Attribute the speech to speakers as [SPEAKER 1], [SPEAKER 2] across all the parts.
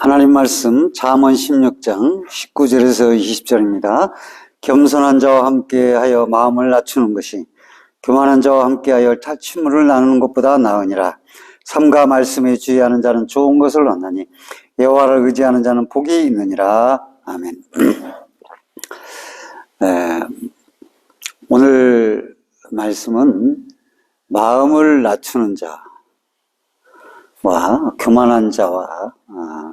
[SPEAKER 1] 하나님 말씀 잠언 16장 19절에서 20절입니다. 겸손한 자와 함께하여 마음을 낮추는 것이 교만한 자와 함께하여 탈취물을 나누는 것보다 나으니라. 삼가 말씀에 주의하는 자는 좋은 것을 얻나니 여호와를 의지하는 자는 복이 있느니라. 아멘. 오늘 말씀은 마음을 낮추는 자와 교만한 자와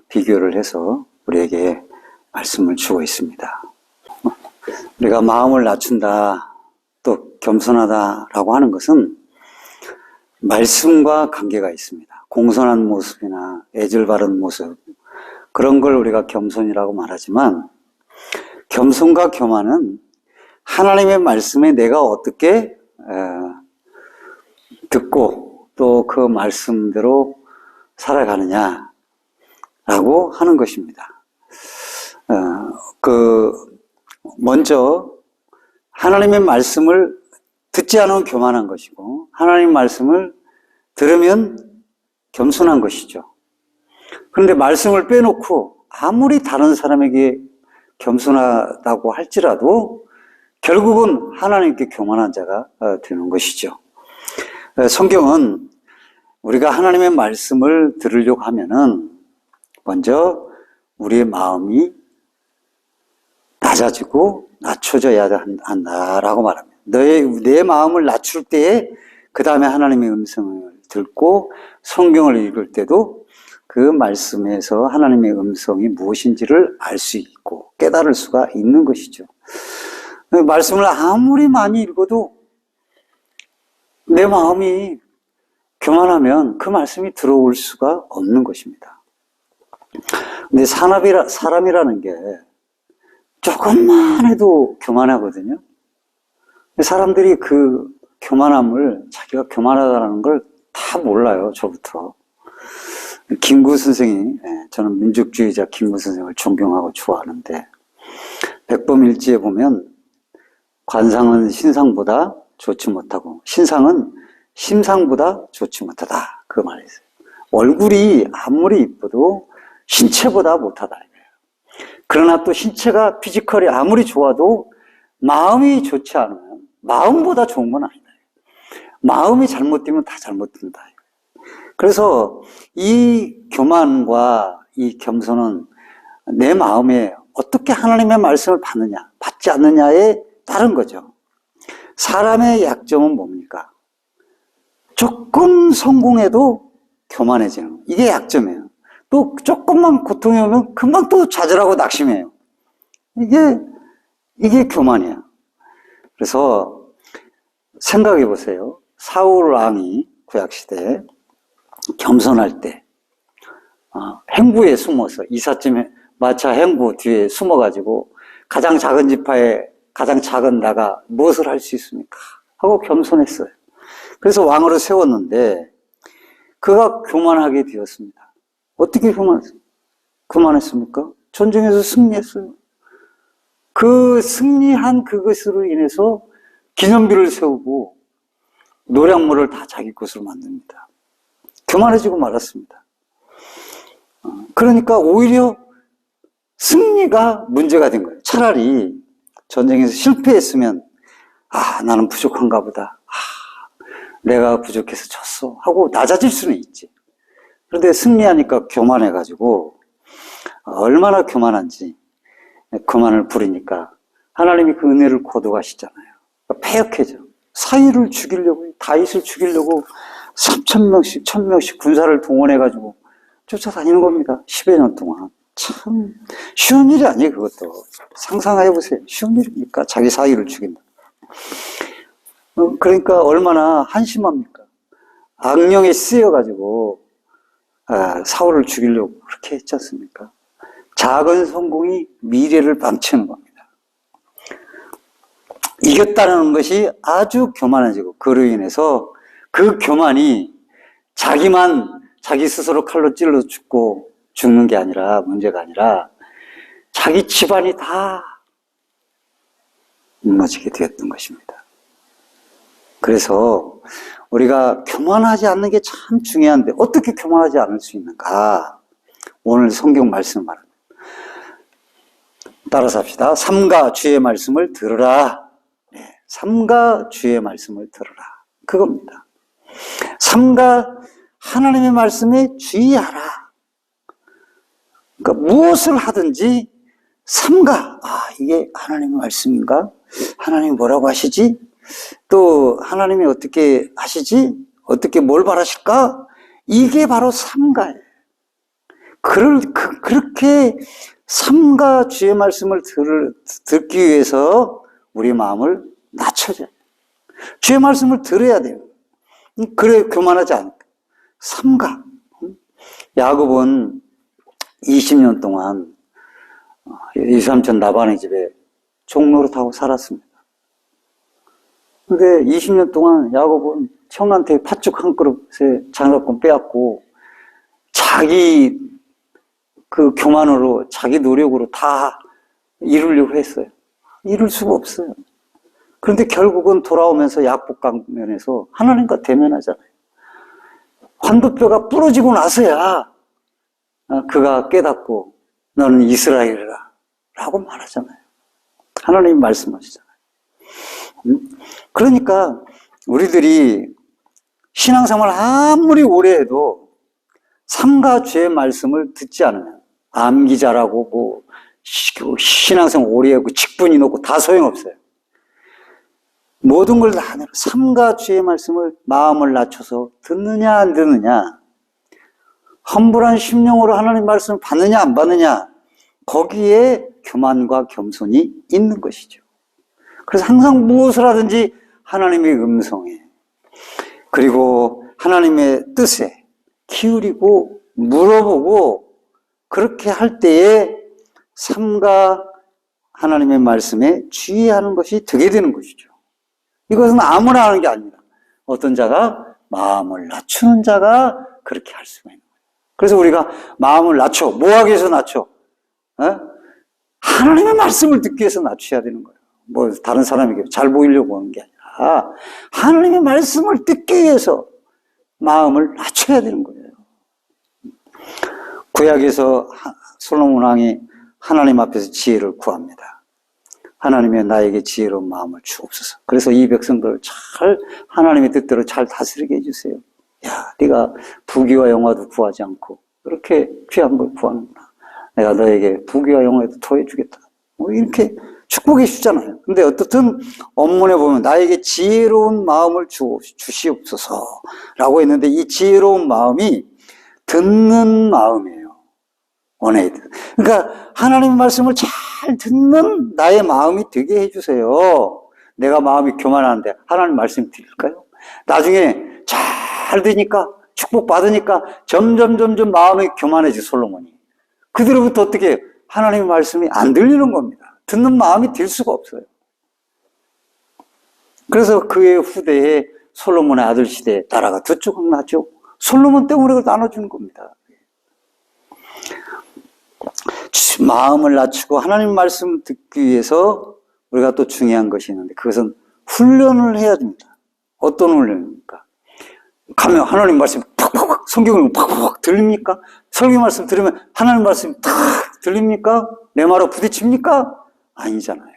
[SPEAKER 1] 비교를 해서 우리에게 말씀을 주고 있습니다. 우리가 마음을 낮춘다, 또 겸손하다라고 하는 것은 말씀과 관계가 있습니다. 공손한 모습이나 애절 바른 모습, 그런 걸 우리가 겸손이라고 말하지만, 겸손과 교만은 하나님의 말씀에 내가 어떻게 듣고 또 그 말씀대로 살아가느냐라고 하는 것입니다. 먼저 하나님의 말씀을 듣지 않으면 교만한 것이고, 하나님 말씀을 들으면 겸손한 것이죠. 그런데 말씀을 빼놓고 아무리 다른 사람에게 겸손하다고 할지라도 결국은 하나님께 교만한 자가 되는 것이죠. 성경은 우리가 하나님의 말씀을 들으려고 하면은 먼저 우리의 마음이 낮아지고 낮춰져야 한다라고 말합니다. 내 마음을 낮출 때에 그 다음에 하나님의 음성을 듣고 성경을 읽을 때도 그 말씀에서 하나님의 음성이 무엇인지를 알 수 있고 깨달을 수가 있는 것이죠. 말씀을 아무리 많이 읽어도 내 마음이 교만하면 그 말씀이 들어올 수가 없는 것입니다. 근데 사람이라는 게 조금만 해도 교만하거든요. 사람들이 그 교만함을, 자기가 교만하다는 걸 다 몰라요, 저부터. 김구 선생이, 저는 민족주의자 김구 선생을 존경하고 좋아하는데, 백범일지에 보면 관상은 신상보다 좋지 못하고 신상은 심상보다 좋지 못하다, 그 말이 있어요. 얼굴이 아무리 이뻐도 신체보다 못하다 이거예요. 그러나 또 신체가 피지컬이 아무리 좋아도 마음이 좋지 않으면 마음보다 좋은 건 아니다. 마음이 잘못되면 다 잘못된다. 그래서 이 교만과 이 겸손은 내 마음에 어떻게 하나님의 말씀을 받느냐, 받지 않느냐에 따른 거죠. 사람의 약점은 뭡니까? 조금 성공해도 교만해지는, 이게 약점이에요. 또 조금만 고통이 오면 금방 또 좌절하고 낙심해요. 이게 교만이에요. 그래서 생각해 보세요. 사울 왕이 구약시대에 겸손할 때 행부에 숨어서, 이삿짐에 마차 행부 뒤에 숨어가지고 가장 작은 지파에 가장 작은 나가 무엇을 할 수 있습니까? 하고 겸손했어요. 그래서 왕으로 세웠는데 그가 교만하게 되었습니다. 어떻게 교만했습니까? 전쟁에서 승리했어요. 그 승리한 그것으로 인해서 기념비를 세우고 노량물을 다 자기 것으로 만듭니다. 교만해지고 말았습니다. 그러니까 오히려 승리가 문제가 된 거예요. 차라리 전쟁에서 실패했으면 나는 부족한가 보다, 내가 부족해서 졌어 하고 낮아질 수는 있지. 그런데 승리하니까 교만해가지고 얼마나 교만한지, 교만을 부리니까 하나님이 그 은혜를 거둬가시잖아요. 패역해져. 사위를 죽이려고, 다윗을 죽이려고 3,000명씩 1,000명씩 군사를 동원해가지고 쫓아다니는 겁니다. 10여 년 동안. 참 쉬운 일이 아니에요. 그것도 상상해보세요. 쉬운 일입니까? 자기 사위를 죽인다. 그러니까 얼마나 한심합니까? 악령에 쓰여가지고 사울을 죽이려고 그렇게 했지 않습니까? 작은 성공이 미래를 망치는 겁니다. 이겼다는 것이 아주 교만해지고, 그로 인해서 그 교만이 자기 스스로 칼로 찔러 죽는 게 아니라, 문제가 아니라 자기 집안이 다 무너지게 되었던 것입니다. 그래서 우리가 교만하지 않는 게 참 중요한데 어떻게 교만하지 않을 수 있는가? 오늘 성경 말씀 말합니다. 따라서 합시다. 삼가 주의 말씀을 들으라. 네, 삼가 주의 말씀을 들으라. 그겁니다. 삼가 하나님의 말씀에 주의하라. 그러니까 무엇을 하든지 삼가, 이게 하나님의 말씀인가? 하나님이 뭐라고 하시지? 또 하나님이 어떻게 하시지? 어떻게 뭘 바라실까? 이게 바로 삼가예요. 그렇게 삼가 주의 말씀을 듣기 위해서 우리 마음을 낮춰줘야 돼요. 주의 말씀을 들어야 돼요. 그래 교만하지 않을까. 삼가. 야곱은 20년 동안 이삼촌 라반의 집에 종노릇하고 살았습니다. 근데 20년 동안 야곱은 형한테 팥죽 한 그릇에 장사권 빼앗고 자기 그 교만으로 자기 노력으로 다 이루려고 했어요. 이룰 수가 없어요. 그런데 결국은 돌아오면서 약복 강면에서 하나님과 대면하잖아요. 환도뼈가 부러지고 나서야 그가 깨닫고 너는 이스라엘이라 라고 말하잖아요. 하나님이 말씀하시잖아요. 그러니까 우리들이 신앙생활 아무리 오래 해도 삼가 주의 말씀을 듣지 않으면 암기자라고 뭐 신앙생활 오래 하고 직분이 높고 다 소용없어요. 모든 걸 다 하느라 삼가 주의 말씀을 마음을 낮춰서 듣느냐 안 듣느냐, 험불한 심령으로 하나님 말씀을 받느냐 안 받느냐, 거기에 교만과 겸손이 있는 것이죠. 그래서 항상 무엇을 하든지 하나님의 음성에, 그리고 하나님의 뜻에 기울이고 물어보고 그렇게 할 때에 삼가 하나님의 말씀에 주의하는 것이 되게 되는 것이죠. 이것은 아무나 하는 게 아닙니다. 어떤 자가 마음을 낮추는 자가 그렇게 할 수가 있는 거예요. 그래서 우리가 마음을 낮춰, 뭐 하기 위해서 낮춰? 하나님의 말씀을 듣기 위해서 낮춰야 되는 거예요. 뭐 다른 사람에게 잘 보이려고 하는 게 아니라 하나님의 말씀을 듣기 위해서 마음을 낮춰야 되는 거예요. 구약에서 솔로몬 왕이 하나님 앞에서 지혜를 구합니다. 하나님의 나에게 지혜로운 마음을 주옵소서. 그래서 이 백성들을 잘 하나님의 뜻대로 잘 다스리게 해주세요. 야, 네가 부귀와 영화도 구하지 않고 그렇게 귀한 걸 구하는구나. 내가 너에게 부귀와 영화도 더해주겠다. 뭐 이렇게 축복해 주잖아요. 근데 어떻든 원문에 보면 나에게 지혜로운 마음을 주시옵소서 라고 했는데 이 지혜로운 마음이 듣는 마음이에요. 원해야 돼. 그러니까 하나님의 말씀을 잘 듣는 나의 마음이 되게 해주세요. 내가 마음이 교만한데 하나님 말씀 들릴까요? 나중에 잘 되니까 축복받으니까 점점 마음이 교만해지 솔로몬이. 그들로부터 어떻게 하나님의 말씀이 안 들리는 겁니다. 듣는 마음이 들 수가 없어요. 그래서 그의 후대에 솔로몬의 아들 시대에 나라가 두 조각 나죠. 솔로몬 때문에 그걸 나눠주는 겁니다. 마음을 낮추고 하나님 말씀을 듣기 위해서 우리가 또 중요한 것이 있는데 그것은 훈련을 해야 됩니다. 어떤 훈련입니까? 가면 하나님 말씀 팍팍팍 성경을 팍팍팍 들립니까? 설교 말씀 들으면 하나님 말씀 탁 들립니까? 내 말로 부딪힙니까? 아니잖아요.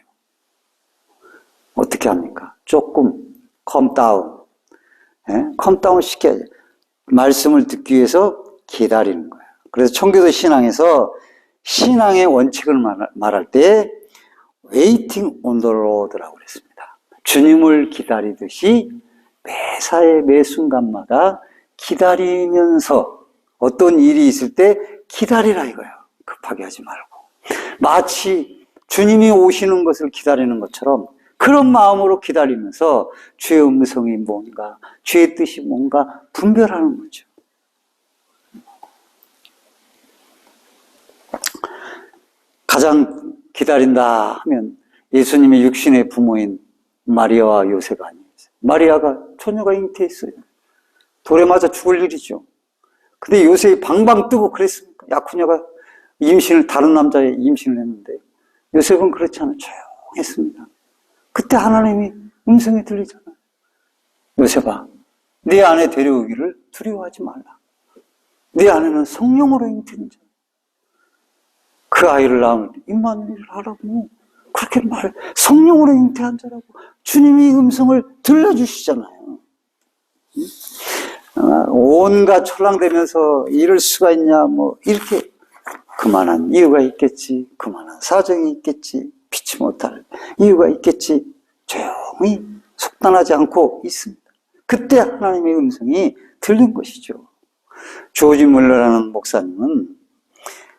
[SPEAKER 1] 어떻게 합니까? 조금 컴다운, 컴다운 시켜야죠. 말씀을 듣기 위해서 기다리는 거예요. 그래서 청교도 신앙에서 신앙의 원칙을 말할 때 waiting on the Lord라고 그랬습니다. 주님을 기다리듯이 매사에 매 순간마다 기다리면서 어떤 일이 있을 때 기다리라 이거예요. 급하게 하지 말고. 마치 주님이 오시는 것을 기다리는 것처럼 그런 마음으로 기다리면서 주의 음성이 뭔가, 주의 뜻이 뭔가 분별하는 거죠. 가장 기다린다 하면 예수님의 육신의 부모인 마리아와 요셉 아니에요. 마리아가 처녀가 잉태했어요. 돌에 맞아 죽을 일이죠. 근데 요셉이 방방 뜨고 그랬습니까? 약혼녀가 다른 남자의 임신을 했는데 요셉은 그렇지 않아요. 조용했습니다. 그때 하나님이 음성이 들리잖아요. 요셉아, 네 아내 데려오기를 두려워하지 말라. 네 아내는 성령으로 잉태된 자. 그 아이를 낳으면 임마누엘을 하라고 그렇게 성령으로 잉태한 자라고 주님이 음성을 들려주시잖아요. 온갖 촐랑대면서 이럴 수가 있냐 뭐 이렇게 그만한 이유가 있겠지, 그만한 사정이 있겠지, 피치 못할 이유가 있겠지, 조용히 속단하지 않고 있습니다. 그때 하나님의 음성이 들린 것이죠. 조지 물러라는 목사님은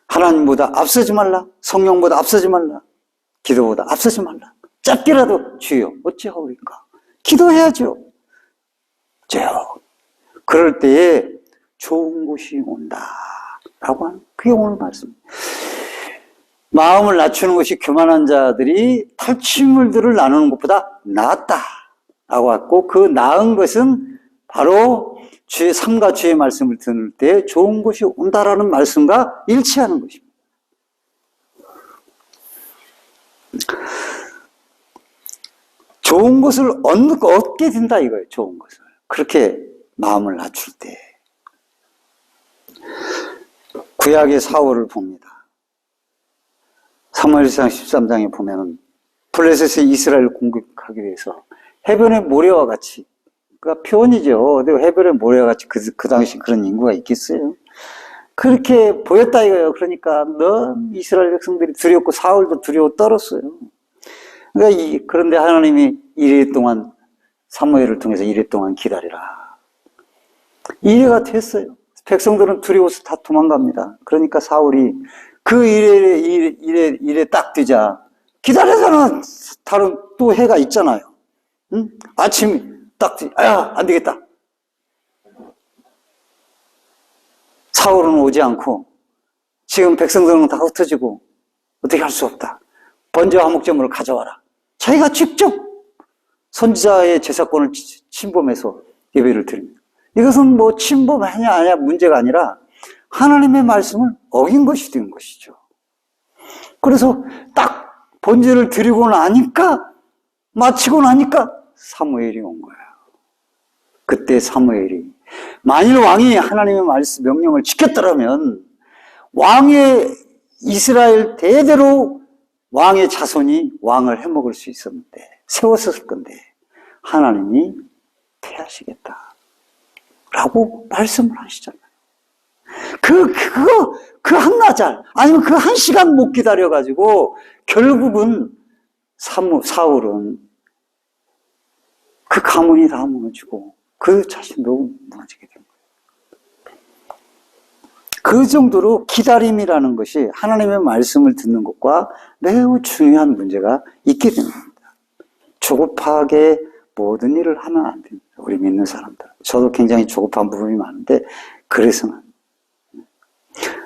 [SPEAKER 1] 하나님보다 앞서지 말라, 성령보다 앞서지 말라, 기도보다 앞서지 말라, 짧게라도 주여 어찌하오리까 기도해야죠. 그럴 때에 좋은 곳이 온다 라고 하는 그게 오늘 말씀. 마음을 낮추는 것이 교만한 자들이 탈취물들을 나누는 것보다 낫다 라고 했고, 그 나은 것은 바로 주의 삶과 주의 말씀을 들을 때 좋은 것이 온다라는 말씀과 일치하는 것입니다. 좋은 것을 얻게 된다 이거예요. 좋은 것을 그렇게 마음을 낮출 때. 구약의 사울을 봅니다. 사무엘상 13장에 보면은 블레셋의 이스라엘을 공격하기 위해서 해변의 모래와 같이, 그러니까 표현이죠. 해변의 모래와 같이 그 당시 그런 인구가 있겠어요. 그렇게 보였다 이거예요. 그러니까 넌 이스라엘 백성들이 두렵고 사울도 두려워 떨었어요. 그러니까 그런데 하나님이 이래 동안 사무엘을 통해서 이래 동안 기다리라. 이래가 됐어요. 백성들은 두려워서 다 도망갑니다. 그러니까 사울이 그 일에 딱 되자 기다리잖아. 다른 또 해가 있잖아요. 응? 아침 딱 안 되겠다. 사울은 오지 않고 지금 백성들은 다 흩어지고 어떻게 할 수 없다. 번제와 화목제물을 가져와라. 자기가 직접 선지자의 제사권을 침범해서 예배를 드립니다. 이것은 뭐 침범하냐 아니냐 문제가 아니라 하나님의 말씀을 어긴 것이 된 것이죠. 그래서 딱 번제를 드리고 나니까, 마치고 나니까 사무엘이 온 거예요. 그때 사무엘이 만일 왕이 하나님의 말씀 명령을 지켰더라면 왕의 이스라엘 대대로 왕의 자손이 왕을 해먹을 수 있었는데, 세웠을 건데 하나님이 패하시겠다 라고 말씀을 하시잖아요. 그 한나절, 아니면 그 한 시간 못 기다려가지고, 결국은 사울은 그 가문이 다 무너지고, 그 자신도 무너지게 된 거예요. 그 정도로 기다림이라는 것이 하나님의 말씀을 듣는 것과 매우 중요한 문제가 있게 됩니다. 조급하게 모든 일을 하면 안 됩니다. 우리 믿는 사람들. 저도 굉장히 조급한 부분이 많은데, 그래서는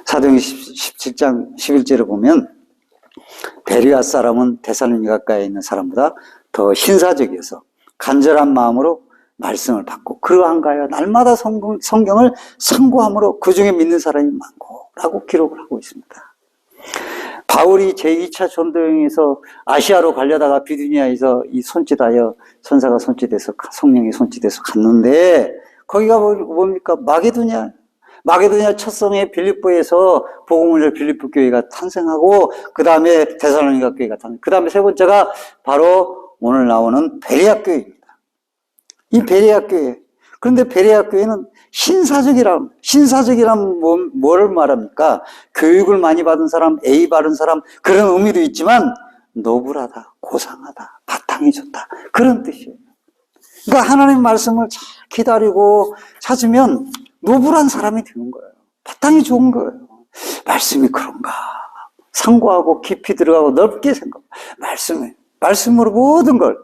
[SPEAKER 1] 사도행전 17장 11절을 보면 베레아 사람은 데살로니가 가까이에 있는 사람보다 더 신사적이어서 간절한 마음으로 말씀을 받고 그러한가하여 날마다 성경을 상고함으로 그 중에 믿는 사람이 많고 라고 기록을 하고 있습니다. 바울이 제2차 전도여행에서 아시아로 가려다가 비두니아에서 손짓하여 천사가 손짓해서 성령이 손짓해서 갔는데, 거기가 뭡니까? 마게도냐 첫 성의 빌립보에서 복음을 전 빌립보 교회가 탄생하고, 그 다음에 데살로니가 교회가 탄생, 그 다음에 세 번째가 바로 오늘 나오는 베레아 교회입니다. 이 베레아 교회. 그런데 베레아 교회는 신사적이라면 뭐를 말합니까? 교육을 많이 받은 사람, A 바른 사람, 그런 의미도 있지만 노블하다, 고상하다, 바탕이 좋다, 그런 뜻이에요. 그러니까 하나님 말씀을 잘 기다리고 찾으면 노블한 사람이 되는 거예요. 바탕이 좋은 거예요. 말씀이 그런가? 상고하고 깊이 들어가고 넓게 생각. 말씀으로 모든 걸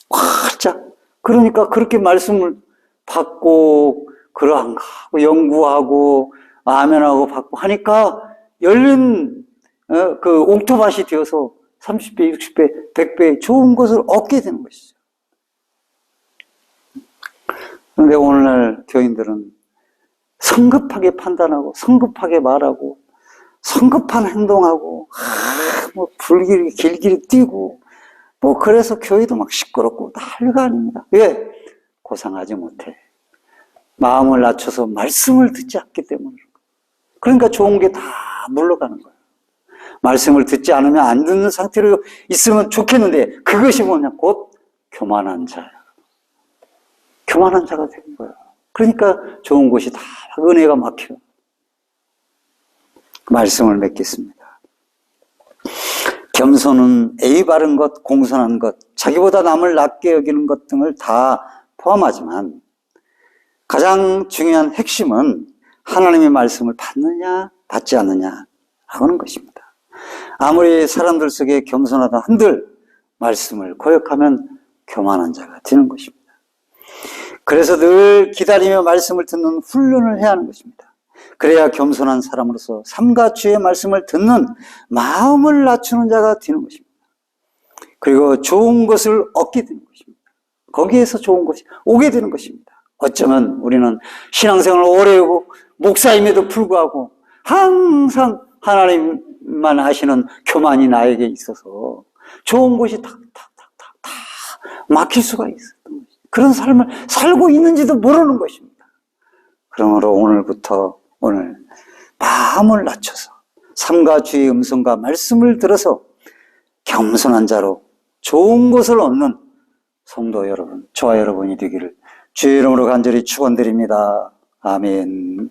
[SPEAKER 1] 활짝. 그러니까 그렇게 말씀을 받고 그러한가 하고 연구하고 아멘하고 받고 하니까 열린 그 옥토밭이 되어서 30배, 60배, 100배 좋은 것을 얻게 되는 것이죠. 그런데 오늘날 교인들은 성급하게 판단하고 성급하게 말하고 성급한 행동하고 뭐 불길이 길길이 뛰고 뭐 그래서 교회도 막 시끄럽고 난리가 아닙니다. 왜? 고상하지 못해. 마음을 낮춰서 말씀을 듣지 않기 때문에. 그러니까 좋은 게 다 물러가는 거예요. 말씀을 듣지 않으면 안 듣는 상태로 있으면 좋겠는데 그것이 뭐냐? 곧 교만한 자야. 교만한 자가 되는 거예요. 그러니까 좋은 곳이 다 은혜가 막혀요. 말씀을 맺겠습니다. 겸손은 예의 바른 것, 공손한 것, 자기보다 남을 낮게 여기는 것 등을 다 포함하지만 가장 중요한 핵심은 하나님의 말씀을 받느냐, 받지 않느냐 하는 것입니다. 아무리 사람들 속에 겸손하다 한들 말씀을 거역하면 교만한 자가 되는 것입니다. 그래서 늘 기다리며 말씀을 듣는 훈련을 해야 하는 것입니다. 그래야 겸손한 사람으로서 삼가 주의 말씀을 듣는 마음을 낮추는 자가 되는 것입니다. 그리고 좋은 것을 얻게 되는 것입니다. 거기에서 좋은 것이 오게 되는 것입니다. 어쩌면 우리는 신앙생활을 오래 하고 목사임에도 불구하고 항상 하나님만 아시는 교만이 나에게 있어서 좋은 것이 탁탁탁탁 다 막힐 수가 있었던 것입니다. 그런 삶을 살고 있는지도 모르는 것입니다. 그러므로 오늘 마음을 낮춰서 삼가 주의 음성과 말씀을 들어서 겸손한 자로 좋은 것을 얻는 성도 여러분, 저와 여러분이 되기를 주의 이름으로 간절히 축원드립니다. 아멘.